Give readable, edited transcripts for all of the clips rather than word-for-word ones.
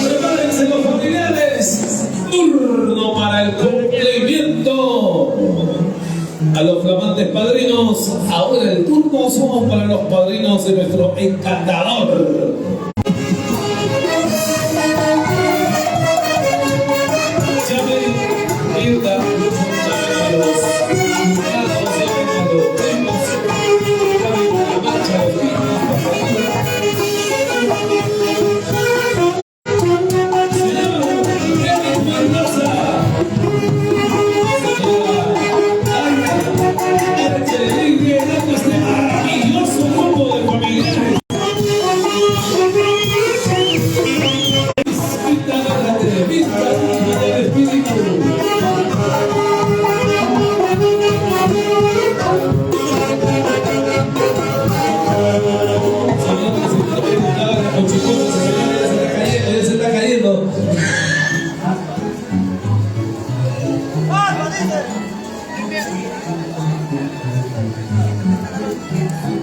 Prepárense los familiares, turno para el cumplimiento. A los flamantes padrinos, ahora el turno somos para los padrinos de nuestro encantador.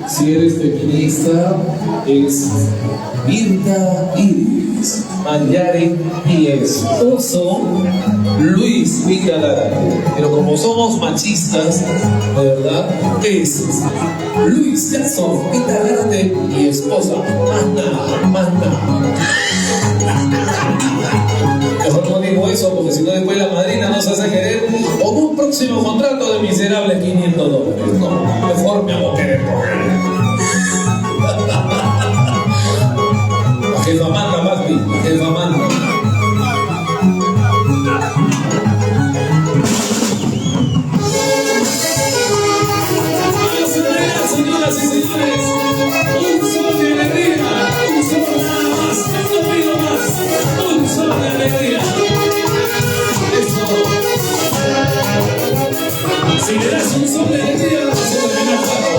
Si eres feminista, es Mirta Iris, Mayari y esposo Luis Villalada. Pero como somos machistas, de verdad, es Luis Jackson Villalada y esposa. Más nada. Mejor no digo eso porque si no después la madrina nos hace querer con un próximo contrato de miserables $500. No, mejor me hago querer por él. Jefa manda, papi, jefa manda. Señoras y señores, un sol de alegría, un sol nada más, no pido más, un sol de alegría. Eso. Si le das un sol de alegría, se lo termina claro.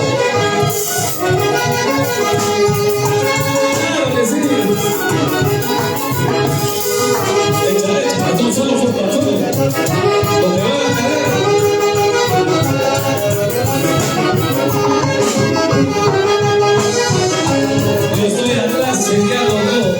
Claro que sí. Échale, tú solo foto. Lo que va a ganar. Yo estoy atrás, chequeando todo.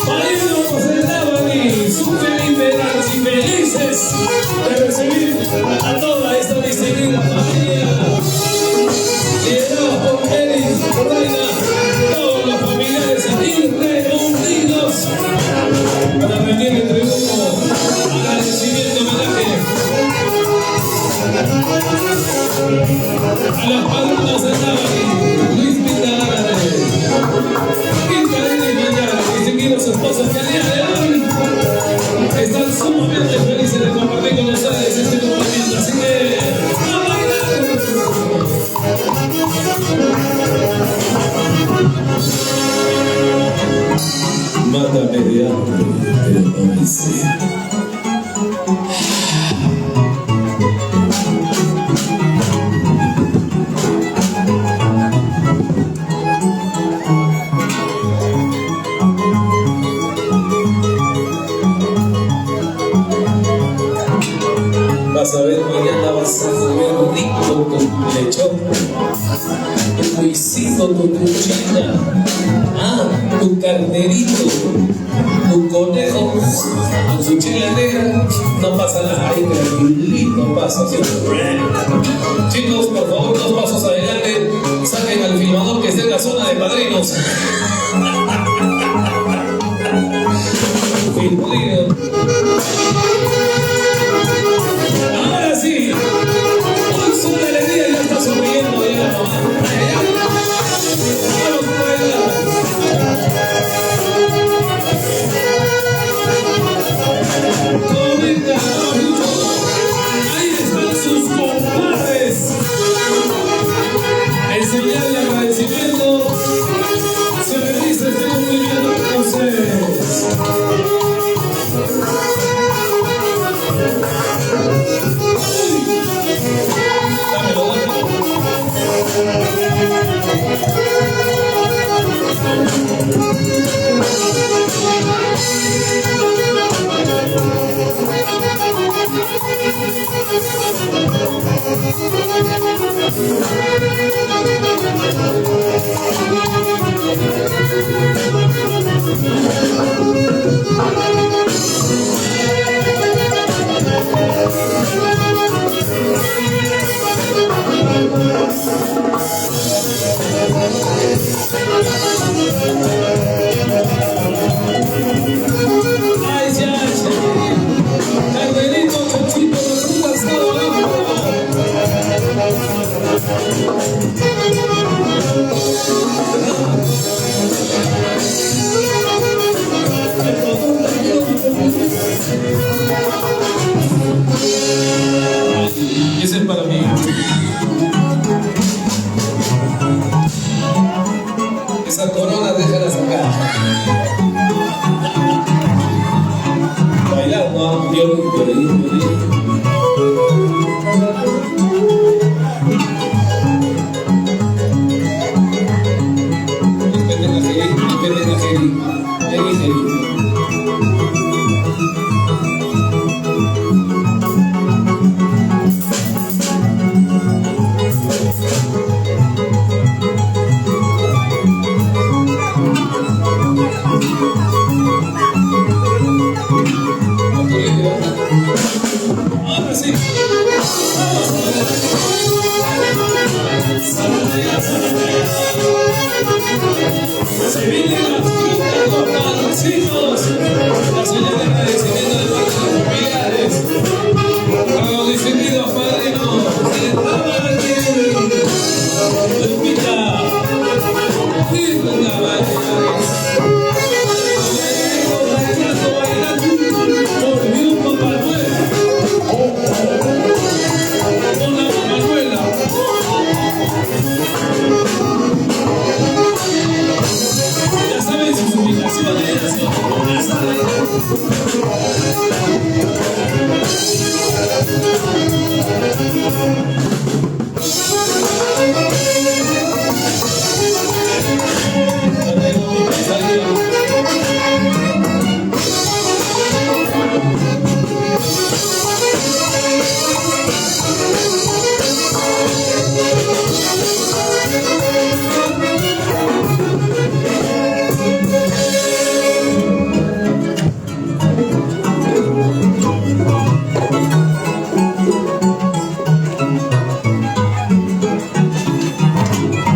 Marinos del Lavani, súper liberales y felices de recibir a toda esta distinguida familia. Liderados por Elis, por Reina, todos los familiares aquí reunidos para rendir el tributo, agradecimiento, homenaje a los padrinos del Lavani, Luis Villalada, Quintarina y Mayara, distinguidos esposos que al día de hoy están sumamente felices de compartir con ustedes este cumplimiento, así que ¡a bailar! Mátame de hambre, pero no me sé. Vas a ver, mañana vas a comer rico con lechón. tu guisito, tu truchita, tu carnerito, tu conejo, con su chile negra, no pasa nada, ahí tranquilito pasa. ¿Sí? Chicos, por favor, 2 pasos adelante, saquen al filmador que esté en la zona de padrinos. Ahora sí, un son de alegría ya está sonriendo ya. Vamos por allá. Comenta, ahí están sus compadres. En señal de agradecimiento, se realiza este cumplimiento con ustedes. Ese es para mí. Esa corona déjala sacar. Bailando, ahora sí. Se vienen las fiestas, los padrecitos. La señal de agradecimiento de parte de los familiares. Para los distinguidos padrinos. Lupita. Linda Valles. Ya saben sus ubicaciones. Ya saben.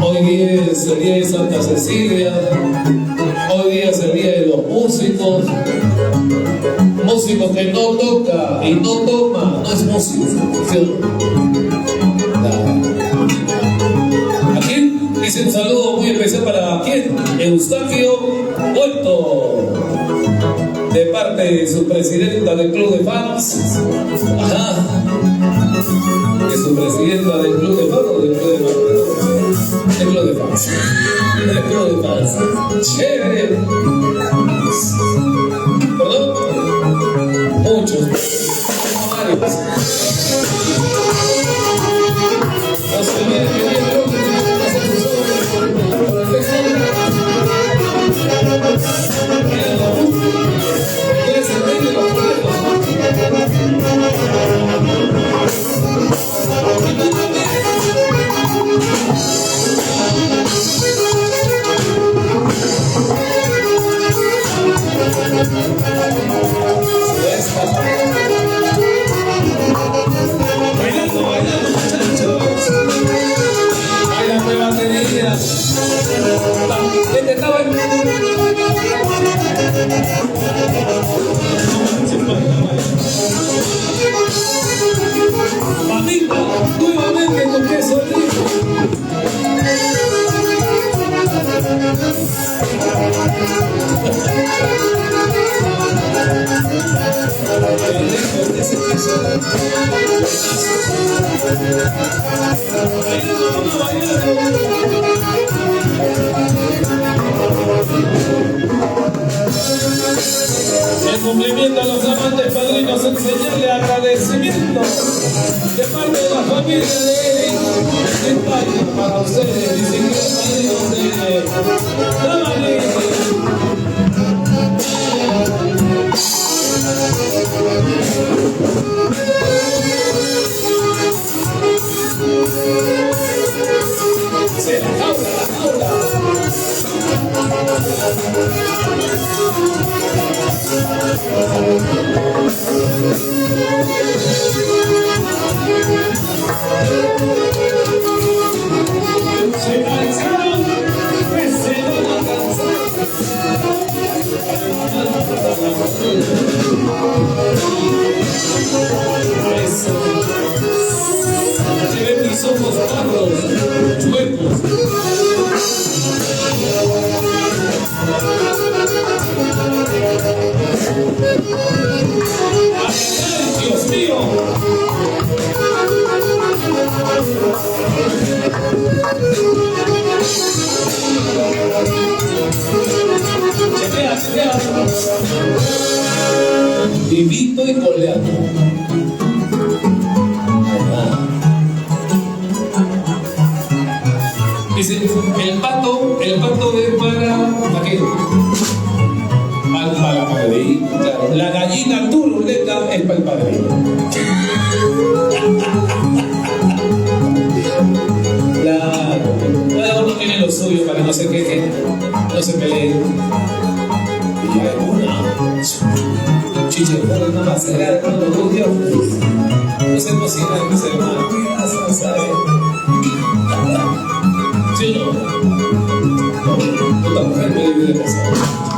Hoy es el día de Santa Cecilia, hoy día es el día de los músicos. Músico que no toca y no toma, no es músico. ¿Sí? ¿A quién? Dice un saludo muy especial para ¿quién? Eustaquio Vuelto, de parte de su presidenta del club de fans. Ajá. Que su presidenta del club de fans o del club de fans. Del club de fans. Del club de fans. Chévere. ¿Perdón? Muchos. Varios. No se olviden que hoy el club por el texto. ¿Quieres el rey de los juegos? cumplimiento a los flamantes padrinos en señal de agradecimiento de parte de la familia de Eric. España para ustedes, distinguidos padrinos de Damaní. Se la jaula, la jaula. Se cansaron, que se van a cansar. Eso. Se ven mis ojos pardos, chuecos. ¡Ay, Dios mío! Chequea, chequea. Vivito y coleando. Dice, el pato es para qué? Para la padrina, claro. La gallina turuleta es para el padrino. Claro. Cada uno tiene lo suyo para que no se quejen, no se peleen. Y alguna chicha de perro no va a cerrar con los judíos. No se cocina en ese hermano. ¿Qué sabe? ¿Sí o no? No, esta mujer me debe de pasar.